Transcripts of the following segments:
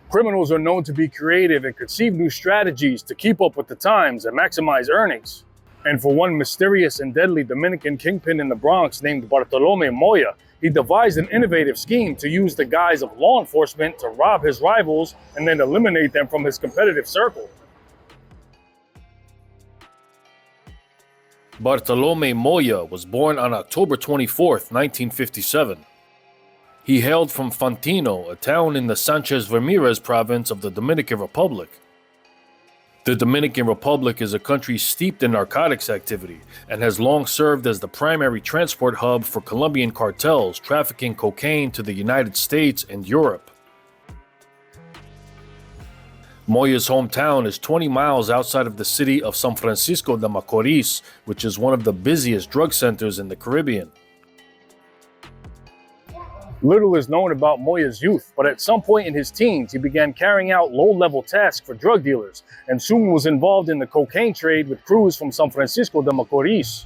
Criminals are known to be creative and conceive new strategies to keep up with the times and maximize earnings. And for one mysterious and deadly Dominican Kingpin in the Bronx named Bartolome Moya, he devised an innovative scheme to use the guise of law enforcement to rob his rivals and then eliminate them from his competitive circle. Bartolome Moya was born on October 24, 1957. He hailed from Fantino, a town in the Sanchez Ramirez province of the Dominican Republic. The Dominican Republic is a country steeped in narcotics activity and has long served as the primary transport hub for Colombian cartels trafficking cocaine to the United States and Europe. Moya's hometown is 20 miles outside of the city of San Francisco de Macorís, which is one of the busiest drug centers in the Caribbean. Little is known about Moya's youth, but at some point in his teens, he began carrying out low-level tasks for drug dealers and soon was involved in the cocaine trade with crews from San Francisco de Macorís.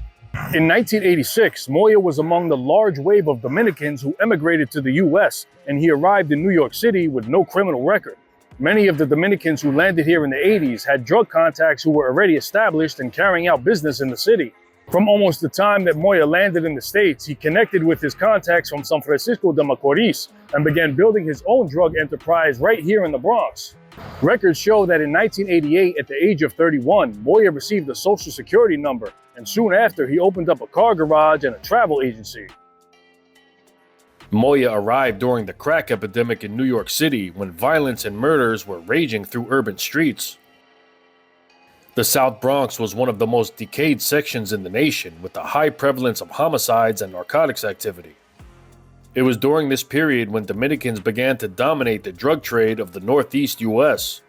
In 1986, Moya was among the large wave of Dominicans who emigrated to the US, and he arrived in New York City with no criminal record. Many of the Dominicans who landed here in the 80s had drug contacts who were already established and carrying out business in the city. From almost the time that Moya landed in the States, he connected with his contacts from San Francisco de Macorís and began building his own drug enterprise right here in the Bronx. Records show that in 1988, at the age of 31, Moya received a social security number, and soon after he opened up a car garage and a travel agency. Moya arrived during the crack epidemic in New York City when violence and murders were raging through urban streets. The South Bronx was one of the most decayed sections in the nation, with a high prevalence of homicides and narcotics activity. It was during this period when Dominicans began to dominate the drug trade of the Northeast U.S.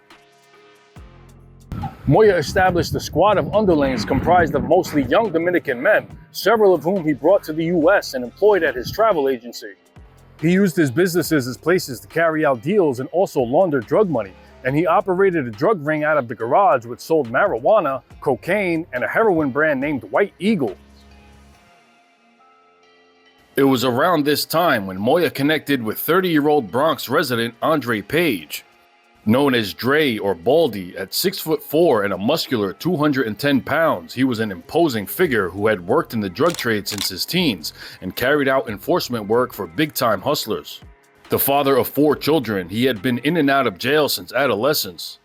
Moya established a squad of underlings comprised of mostly young Dominican men, several of whom he brought to the U.S. and employed at his travel agency. He used his businesses as places to carry out deals and also launder drug money, and he operated a drug ring out of the garage which sold marijuana, cocaine, and a heroin brand named White Eagle. It was around this time when Moya connected with 30-year-old Bronx resident Andre Paige. Known as Dre or Baldy, at 6'4" and a muscular 210 pounds, he was an imposing figure who had worked in the drug trade since his teens and carried out enforcement work for big-time hustlers. The father of 4 children, he had been in and out of jail since adolescence.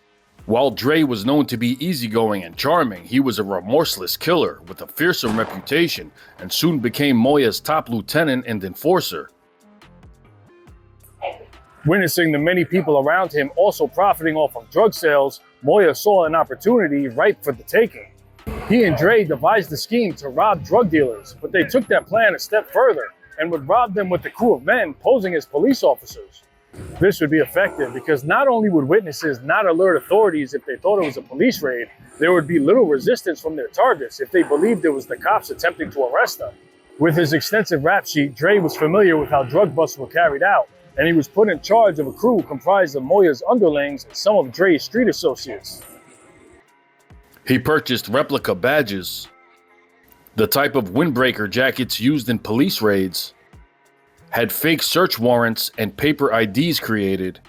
While Dre was known to be easygoing and charming, he was a remorseless killer with a fearsome reputation and soon became Moya's top lieutenant and enforcer. Witnessing the many people around him also profiting off of drug sales, Moya saw an opportunity ripe for the taking. He and Dre devised a scheme to rob drug dealers, but they took that plan a step further and would rob them with a crew of men posing as police officers. This would be effective because not only would witnesses not alert authorities if they thought it was a police raid, there would be little resistance from their targets if they believed it was the cops attempting to arrest them. With his extensive rap sheet, Dre was familiar with how drug busts were carried out, and he was put in charge of a crew comprised of Moya's underlings and some of Dre's street associates. He purchased replica badges, the type of windbreaker jackets used in police raids, had fake search warrants and paper IDs created,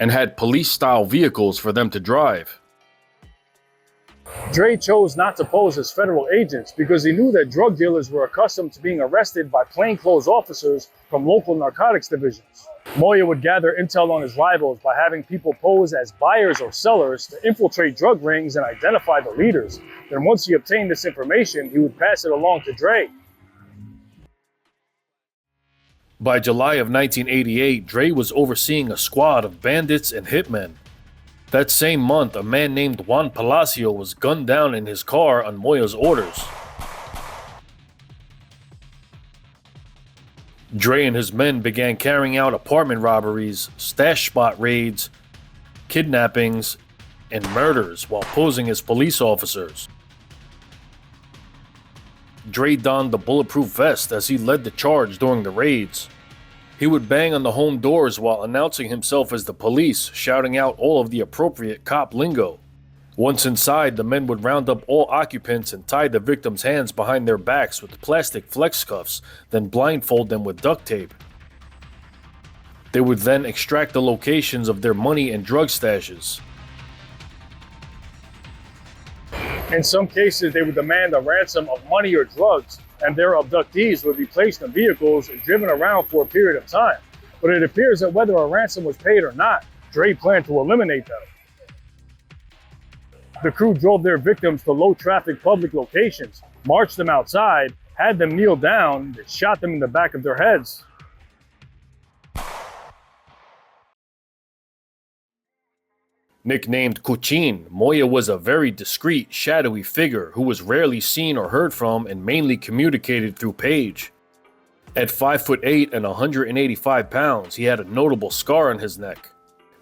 and had police-style vehicles for them to drive. Dre chose not to pose as federal agents because he knew that drug dealers were accustomed to being arrested by plainclothes officers from local narcotics divisions. Moya would gather intel on his rivals by having people pose as buyers or sellers to infiltrate drug rings and identify the leaders. Then once he obtained this information, he would pass it along to Dre. By July of 1988, Dre was overseeing a squad of bandits and hitmen. That same month, a man named Juan Palacio was gunned down in his car on Moya's orders. Dre and his men began carrying out apartment robberies, stash spot raids, kidnappings, and murders while posing as police officers. Dre donned the bulletproof vest as he led the charge during the raids. He would bang on the home doors while announcing himself as the police, shouting out all of the appropriate cop lingo. Once inside, the men would round up all occupants and tie the victims' hands behind their backs with plastic flex cuffs, then blindfold them with duct tape. They would then extract the locations of their money and drug stashes. In some cases, they would demand a ransom of money or drugs, and their abductees would be placed in vehicles and driven around for a period of time. But it appears that whether a ransom was paid or not, Dre planned to eliminate them. The crew drove their victims to low-traffic public locations, marched them outside, had them kneel down, and shot them in the back of their heads. Nicknamed Cuchin, Moya was a very discreet, shadowy figure who was rarely seen or heard from and mainly communicated through Paige. At 5'8" and 185 pounds, he had a notable scar on his neck.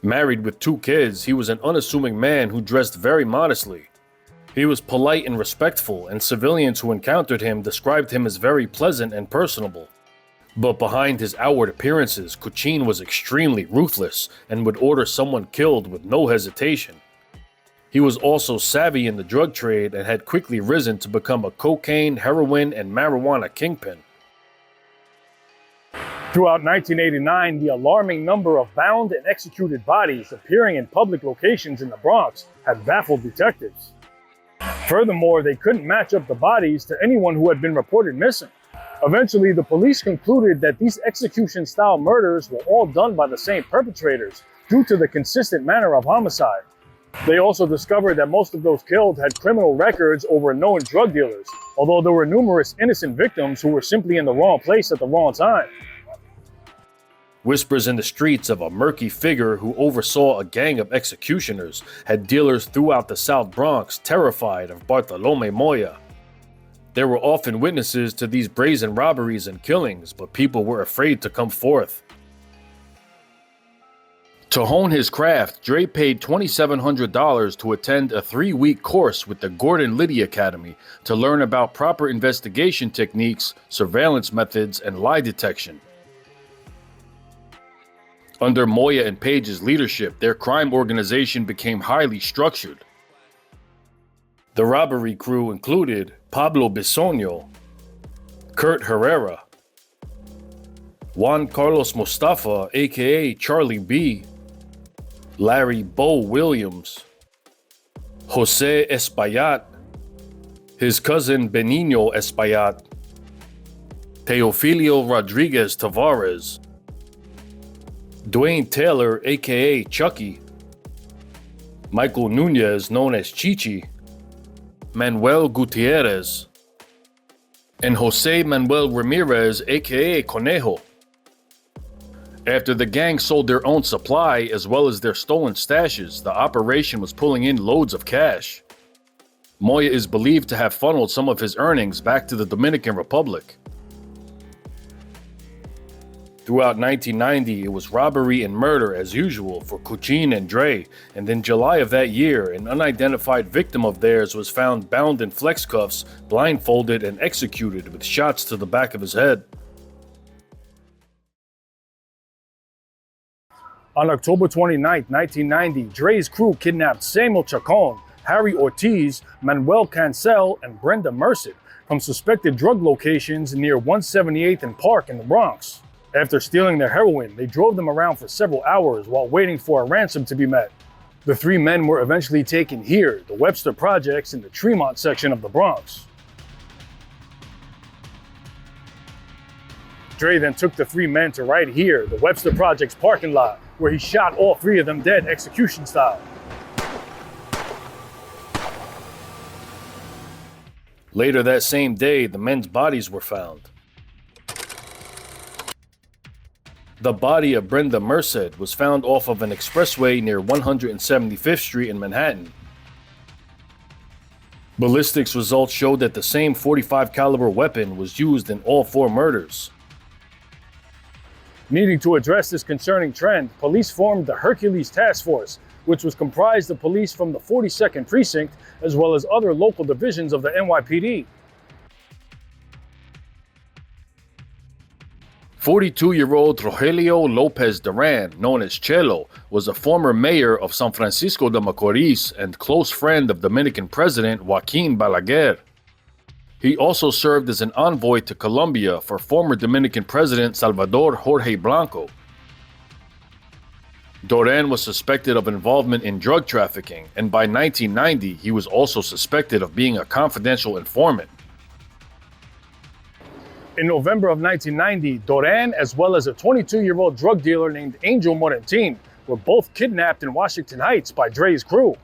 Married with 2 kids, he was an unassuming man who dressed very modestly. He was polite and respectful, and civilians who encountered him described him as very pleasant and personable. But behind his outward appearances, Cuchin was extremely ruthless and would order someone killed with no hesitation. He was also savvy in the drug trade and had quickly risen to become a cocaine, heroin, and marijuana kingpin. Throughout 1989, the alarming number of bound and executed bodies appearing in public locations in the Bronx had baffled detectives. Furthermore, they couldn't match up the bodies to anyone who had been reported missing. Eventually, the police concluded that these execution-style murders were all done by the same perpetrators due to the consistent manner of homicide. They also discovered that most of those killed had criminal records over known drug dealers, although there were numerous innocent victims who were simply in the wrong place at the wrong time. Whispers in the streets of a murky figure who oversaw a gang of executioners had dealers throughout the South Bronx terrified of Bartolome Moya. There were often witnesses to these brazen robberies and killings, but people were afraid to come forth. To hone his craft, Dre paid $2,700 to attend a 3-week course with the Gordon Liddy Academy to learn about proper investigation techniques, surveillance methods, and lie detection. Under Moya and Paige's leadership, their crime organization became highly structured. The robbery crew included Pablo Bisogno, Kurt Herrera, Juan Carlos Mustafa, aka Charlie B, Larry Bo Williams, Jose Espaillat, his cousin Benigno Espaillat, Teofilio Rodriguez Tavares, Dwayne Taylor, aka Chucky, Michael Nunez, known as Chichi, Manuel Gutierrez, and Jose Manuel Ramirez, aka Conejo. After the gang sold their own supply as well as their stolen stashes, the operation was pulling in loads of cash. Moya is believed to have funneled some of his earnings back to the Dominican Republic. Throughout 1990, it was robbery and murder as usual for Cuchin and Dre, and in July of that year, an unidentified victim of theirs was found bound in flex cuffs, blindfolded, and executed with shots to the back of his head. On October 29, 1990, Dre's crew kidnapped Samuel Chacon, Harry Ortiz, Manuel Cancel, and Brenda Merced from suspected drug locations near 178th and Park in the Bronx. After stealing their heroin, they drove them around for several hours while waiting for a ransom to be met. The 3 men were eventually taken here, the Webster Projects in the Tremont section of the Bronx. Dre then took the 3 men to right here, the Webster Projects parking lot, where he shot all 3 of them dead execution style. Later that same day, the men's bodies were found. The body of Brenda Merced was found off of an expressway near 175th Street in Manhattan. Ballistics results showed that the same .45 caliber weapon was used in all 4 murders. Needing to address this concerning trend, police formed the Hercules Task Force, which was comprised of police from the 42nd Precinct as well as other local divisions of the NYPD. 42-year-old Rogelio Lopez Duran, known as Chelo, was a former mayor of San Francisco de Macorís and close friend of Dominican President Joaquin Balaguer. He also served as an envoy to Colombia for former Dominican President Salvador Jorge Blanco. Doran was suspected of involvement in drug trafficking, and by 1990, he was also suspected of being a confidential informant. In November of 1990, Doran, as well as a 22-year-old drug dealer named Angel Morentin, were both kidnapped in Washington Heights by Dre's crew.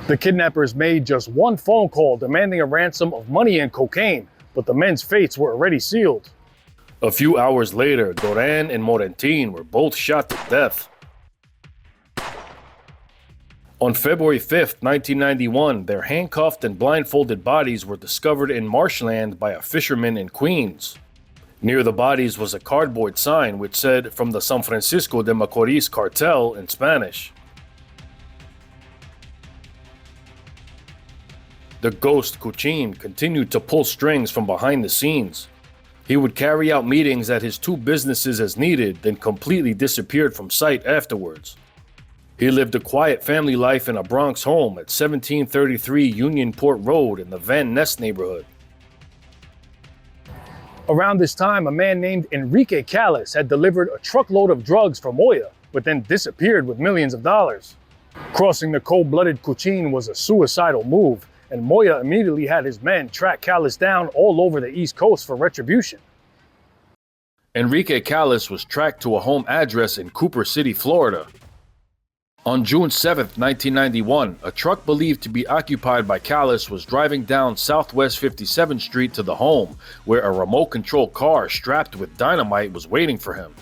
The kidnappers made just one phone call demanding a ransom of money and cocaine, but the men's fates were already sealed. A few hours later, Doran and Morentin were both shot to death. On February 5, 1991, their handcuffed and blindfolded bodies were discovered in marshland by a fisherman in Queens. Near the bodies was a cardboard sign which said, "From the San Francisco de Macorís cartel" in Spanish. The ghost Cuchin continued to pull strings from behind the scenes. He would carry out meetings at his two businesses as needed, then completely disappeared from sight afterwards. He lived a quiet family life in a Bronx home at 1733 Unionport Road in the Van Ness neighborhood. Around this time, a man named Enrique Callis had delivered a truckload of drugs for Moya, but then disappeared with millions of dollars. Crossing the cold-blooded Cuchin was a suicidal move, and Moya immediately had his men track Callis down all over the East Coast for retribution. Enrique Callis was tracked to a home address in Cooper City, Florida. On June 7, 1991, a truck believed to be occupied by Callis was driving down Southwest 57th Street to the home, where a remote-control car strapped with dynamite was waiting for him.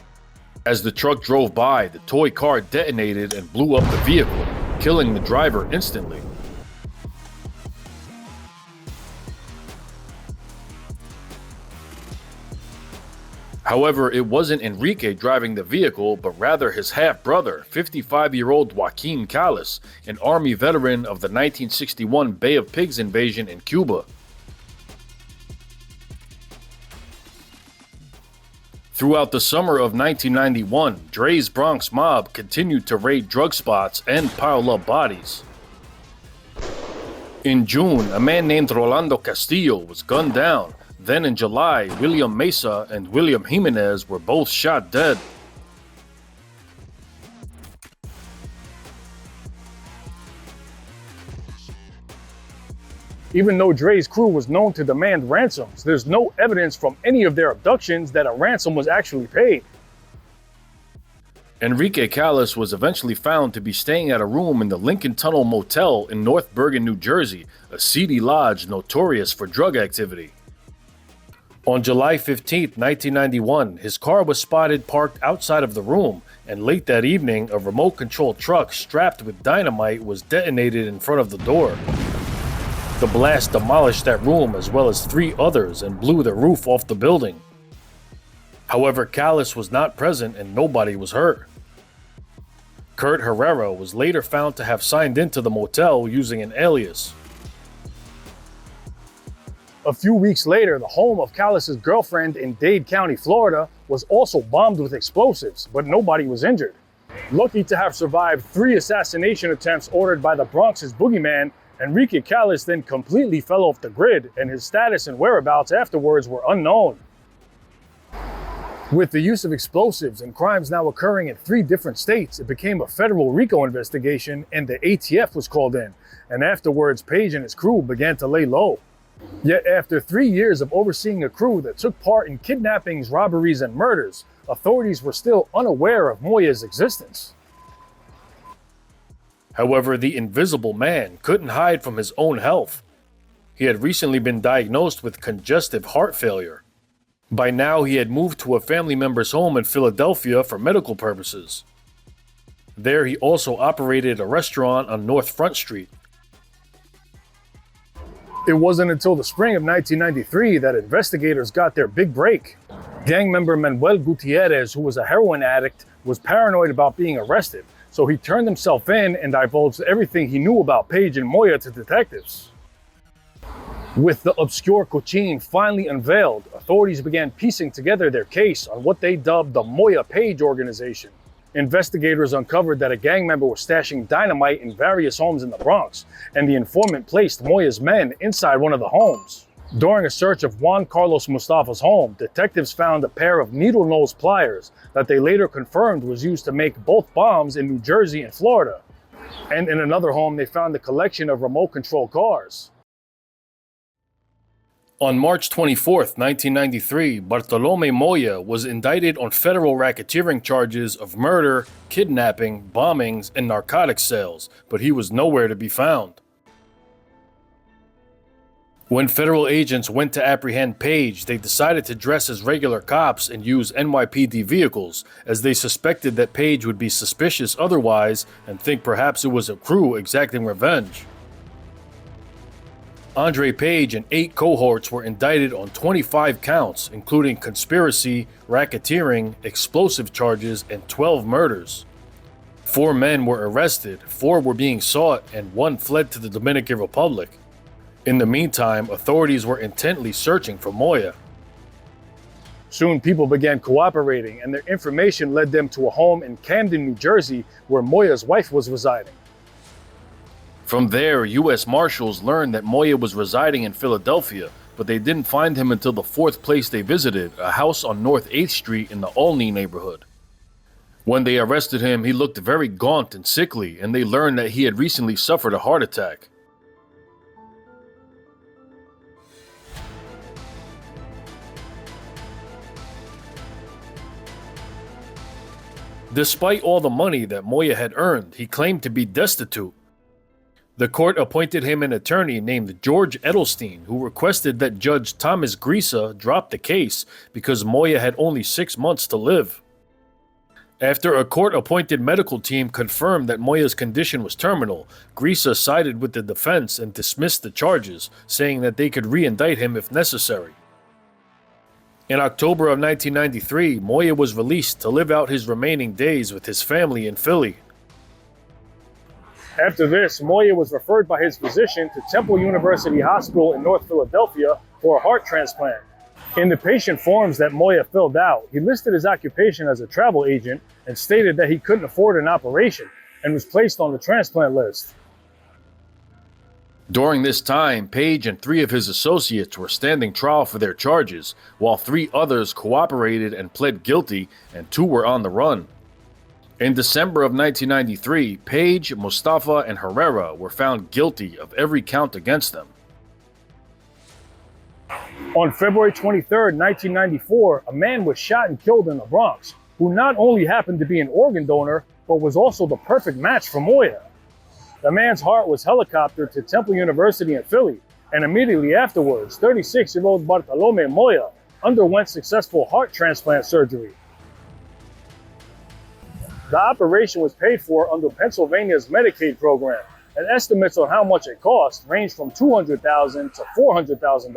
As the truck drove by, the toy car detonated and blew up the vehicle, killing the driver instantly. However, it wasn't Enrique driving the vehicle, but rather his half-brother, 55-year-old Joaquin Callis, an Army veteran of the 1961 Bay of Pigs invasion in Cuba. Throughout the summer of 1991, Dre's Bronx mob continued to raid drug spots and pile up bodies. In June, a man named Rolando Castillo was gunned down. Then in July, William Mesa and William Jimenez were both shot dead. Even though Dre's crew was known to demand ransoms, there's no evidence from any of their abductions that a ransom was actually paid. Enrique Callis was eventually found to be staying at a room in the Lincoln Tunnel Motel in North Bergen, New Jersey, a seedy lodge notorious for drug activity. On July 15, 1991, his car was spotted parked outside of the room, and late that evening, a remote-controlled truck strapped with dynamite was detonated in front of the door. The blast demolished that room as well as 3 others and blew the roof off the building. However, Callis was not present and nobody was hurt. Kurt Herrera was later found to have signed into the motel using an alias. A few weeks later, the home of Callis' girlfriend in Dade County, Florida, was also bombed with explosives, but nobody was injured. Lucky to have survived 3 assassination attempts ordered by the Bronx's Boogeyman, Enrique Callis then completely fell off the grid, and his status and whereabouts afterwards were unknown. With the use of explosives and crimes now occurring in 3 different states, it became a federal RICO investigation, and the ATF was called in, and afterwards Paige and his crew began to lay low. Yet after 3 years of overseeing a crew that took part in kidnappings, robberies, and murders, authorities were still unaware of Moya's existence. However, the Invisible Man couldn't hide from his own health. He had recently been diagnosed with congestive heart failure. By now, he had moved to a family member's home in Philadelphia for medical purposes. There, he also operated a restaurant on North Front Street. It wasn't until the spring of 1993 that investigators got their big break. Gang member Manuel Gutierrez, who was a heroin addict, was paranoid about being arrested, so he turned himself in and divulged everything he knew about Paige and Moya to detectives. With the obscure Cuchin finally unveiled, authorities began piecing together their case on what they dubbed the Moya Paige organization. Investigators uncovered that a gang member was stashing dynamite in various homes in the Bronx, and the informant placed Moya's men inside one of the homes. During a search of Juan Carlos Mustafa's home, detectives found a pair of needle-nose pliers that they later confirmed was used to make both bombs in New Jersey and Florida. And in another home, they found a collection of remote-control cars. On March 24, 1993, Bartolome Moya was indicted on federal racketeering charges of murder, kidnapping, bombings, and narcotics sales, but he was nowhere to be found. When federal agents went to apprehend Paige, they decided to dress as regular cops and use NYPD vehicles, as they suspected that Paige would be suspicious otherwise and think perhaps it was a crew exacting revenge. Andre Paige and 8 cohorts were indicted on 25 counts, including conspiracy, racketeering, explosive charges, and 12 murders. 4 men were arrested, 4 were being sought, and 1 fled to the Dominican Republic. In the meantime, authorities were intently searching for Moya. Soon people began cooperating, and their information led them to a home in Camden, New Jersey, where Moya's wife was residing. From there, U.S. Marshals learned that Moya was residing in Philadelphia, but they didn't find him until the 4th place they visited, a house on North 8th Street in the Olney neighborhood. When they arrested him, he looked very gaunt and sickly, and they learned that he had recently suffered a heart attack. Despite all the money that Moya had earned, he claimed to be destitute. The court appointed him an attorney named George Edelstein, who requested that Judge Thomas Grisa drop the case because Moya had only 6 months to live. After a court-appointed medical team confirmed that Moya's condition was terminal, Grisa sided with the defense and dismissed the charges, saying that they could re-indict him if necessary. In October of 1993, Moya was released to live out his remaining days with his family in Philly. After this, Moya was referred by his physician to Temple University Hospital in North Philadelphia for a heart transplant. In the patient forms that Moya filled out, he listed his occupation as a travel agent and stated that he couldn't afford an operation and was placed on the transplant list. During this time, Paige and 3 of his associates were standing trial for their charges, while 3 others cooperated and pled guilty, and 2 were on the run. In December of 1993, Paige, Mustafa, and Herrera were found guilty of every count against them. On February 23, 1994, a man was shot and killed in the Bronx, who not only happened to be an organ donor, but was also the perfect match for Moya. The man's heart was helicoptered to Temple University in Philly, and immediately afterwards, 36-year-old Bartolome Moya underwent successful heart transplant surgery. The operation was paid for under Pennsylvania's Medicaid program, and estimates on how much it cost ranged from $200,000 to $400,000.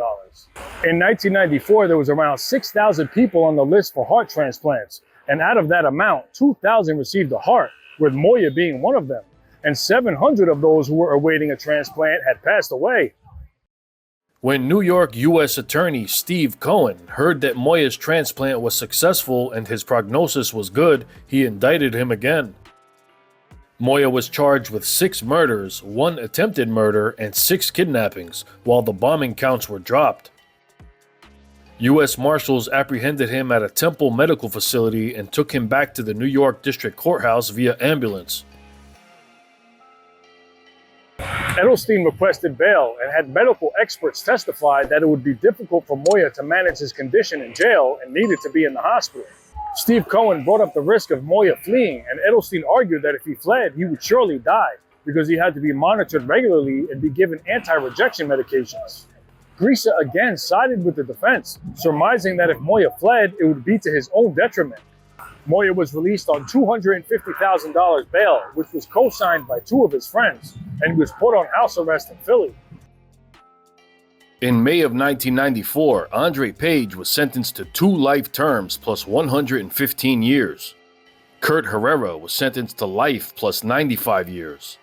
In 1994, there was around 6,000 people on the list for heart transplants, and out of that amount, 2,000 received a heart, with Moya being one of them, and 700 of those who were awaiting a transplant had passed away. When New York U.S. Attorney Steve Cohen heard that Moya's transplant was successful and his prognosis was good, he indicted him again. Moya was charged with 6 murders, 1 attempted murder, and 6 kidnappings, while the bombing counts were dropped. U.S. Marshals apprehended him at a Temple medical facility and took him back to the New York District Courthouse via ambulance. Edelstein requested bail and had medical experts testify that it would be difficult for Moya to manage his condition in jail and needed to be in the hospital. Steve Cohen brought up the risk of Moya fleeing, and Edelstein argued that if he fled, he would surely die because he had to be monitored regularly and be given anti-rejection medications. Grisa again sided with the defense, surmising that if Moya fled, it would be to his own detriment. Moya was released on $250,000 bail, which was co-signed by 2 of his friends, and he was put on house arrest in Philly. In May of 1994, Andre Paige was sentenced to 2 life terms plus 115 years. Kurt Herrera was sentenced to life plus 95 years.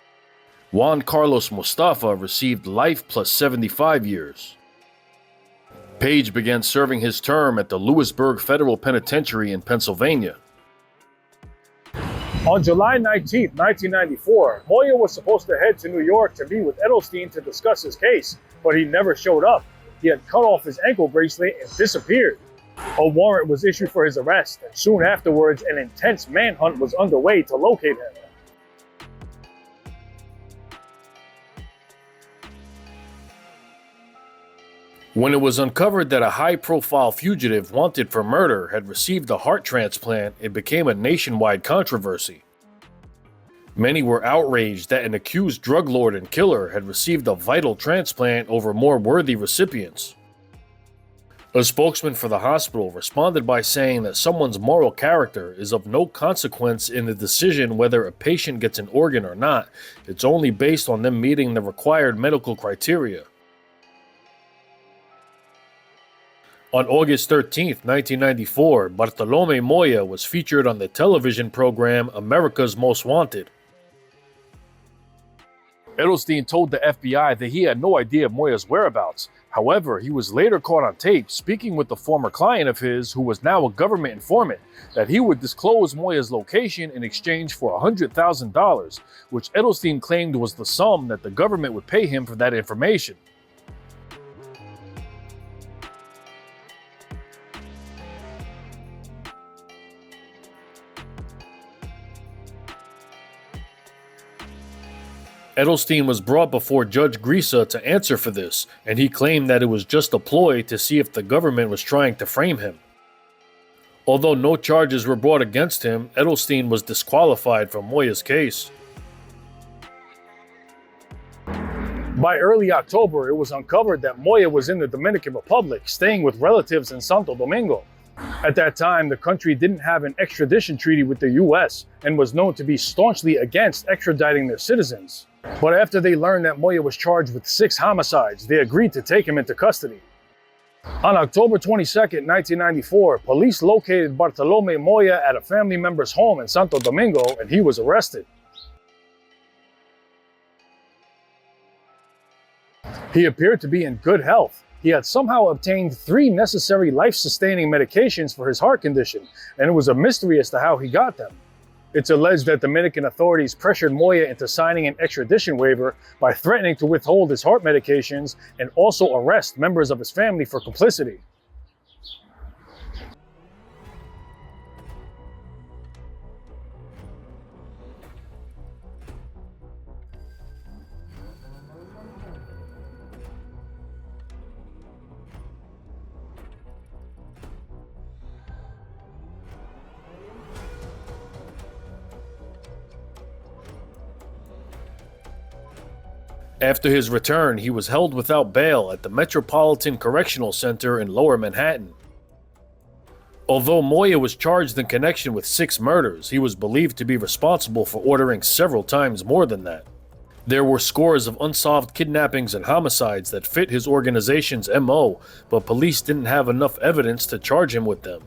Juan Carlos Mustafa received life plus 75 years. Paige began serving his term at the Lewisburg Federal Penitentiary in Pennsylvania. On July 19, 1994, Moya was supposed to head to New York to meet with Edelstein to discuss his case, but he never showed up. he had cut off his ankle bracelet and disappeared. A warrant was issued for his arrest, and soon afterwards, an intense manhunt was underway to locate him. When it was uncovered that a high-profile fugitive wanted for murder had received a heart transplant, it became a nationwide controversy. Many were outraged that an accused drug lord and killer had received a vital transplant over more worthy recipients. A spokesman for the hospital responded by saying that someone's moral character is of no consequence in the decision whether a patient gets an organ or not. It's only based on them meeting the required medical criteria. On August 13, 1994, Bartolome Moya was featured on the television program America's Most Wanted. Edelstein told the FBI that he had no idea of Moya's whereabouts. However, he was later caught on tape speaking with a former client of his who was now a government informant that he would disclose Moya's location in exchange for $100,000, which Edelstein claimed was the sum that the government would pay him for that information. Edelstein was brought before Judge Grisa to answer for this, and he claimed that it was just a ploy to see if the government was trying to frame him. Although no charges were brought against him, Edelstein was disqualified from Moya's case. By early October, it was uncovered that Moya was in the Dominican Republic, staying with relatives in Santo Domingo. At that time, the country didn't have an extradition treaty with the US and was known to be staunchly against extraditing their citizens. But after they learned that Moya was charged with 6 homicides, they agreed to take him into custody. On October 22, 1994, police located Bartolome Moya at a family member's home in Santo Domingo, and he was arrested. He appeared to be in good health. He had somehow obtained 3 necessary life-sustaining medications for his heart condition, and it was a mystery as to how he got them. It's alleged that Dominican authorities pressured Moya into signing an extradition waiver by threatening to withhold his heart medications and also arrest members of his family for complicity. After his return, he was held without bail at the Metropolitan Correctional Center in Lower Manhattan. Although Moya was charged in connection with 6 murders, he was believed to be responsible for ordering several times more than that. There were scores of unsolved kidnappings and homicides that fit his organization's MO, but police didn't have enough evidence to charge him with them.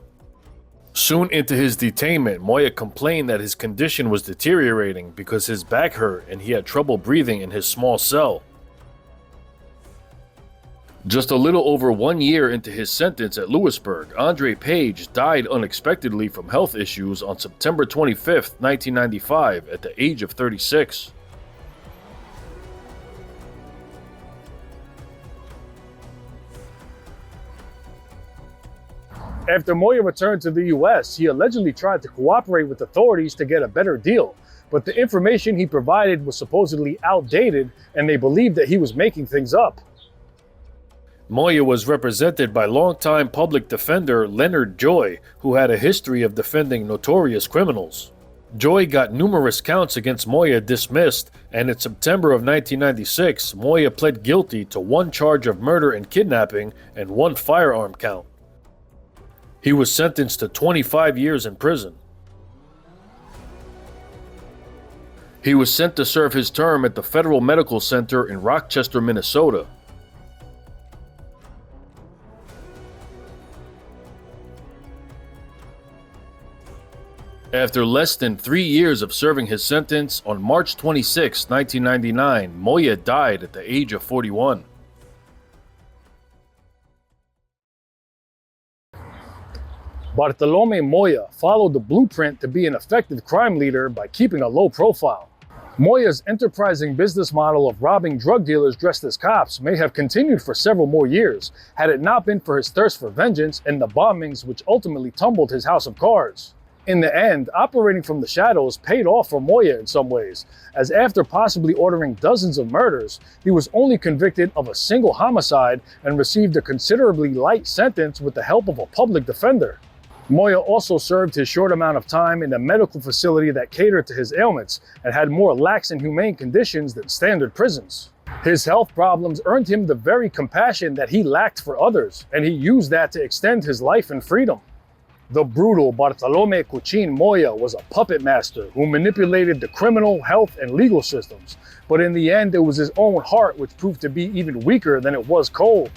Soon into his detainment, Moya complained that his condition was deteriorating because his back hurt and he had trouble breathing in his small cell. Just a little over 1 year into his sentence at Lewisburg, Andre Paige died unexpectedly from health issues on September 25, 1995, at the age of 36. After Moya returned to the US, he allegedly tried to cooperate with authorities to get a better deal, but the information he provided was supposedly outdated and they believed that he was making things up. Moya was represented by longtime public defender Leonard Joy, who had a history of defending notorious criminals. Joy got numerous counts against Moya dismissed, and in September of 1996, Moya pled guilty to 1 charge of murder and kidnapping and 1 firearm count. He was sentenced to 25 years in prison. He was sent to serve his term at the Federal Medical Center in Rochester, Minnesota. After less than 3 years of serving his sentence, on March 26, 1999, Moya died at the age of 41. Bartolome Moya followed the blueprint to be an effective crime leader by keeping a low profile. Moya's enterprising business model of robbing drug dealers dressed as cops may have continued for several more years, had it not been for his thirst for vengeance and the bombings which ultimately tumbled his house of cards. In the end, operating from the shadows paid off for Moya in some ways, as after possibly ordering dozens of murders, he was only convicted of a single homicide and received a considerably light sentence with the help of a public defender. Moya also served his short amount of time in a medical facility that catered to his ailments and had more lax and humane conditions than standard prisons. His health problems earned him the very compassion that he lacked for others, and he used that to extend his life and freedom. The brutal Bartolome Cuchin Moya was a puppet master who manipulated the criminal, health, and legal systems, but in the end it was his own heart which proved to be even weaker than it was cold.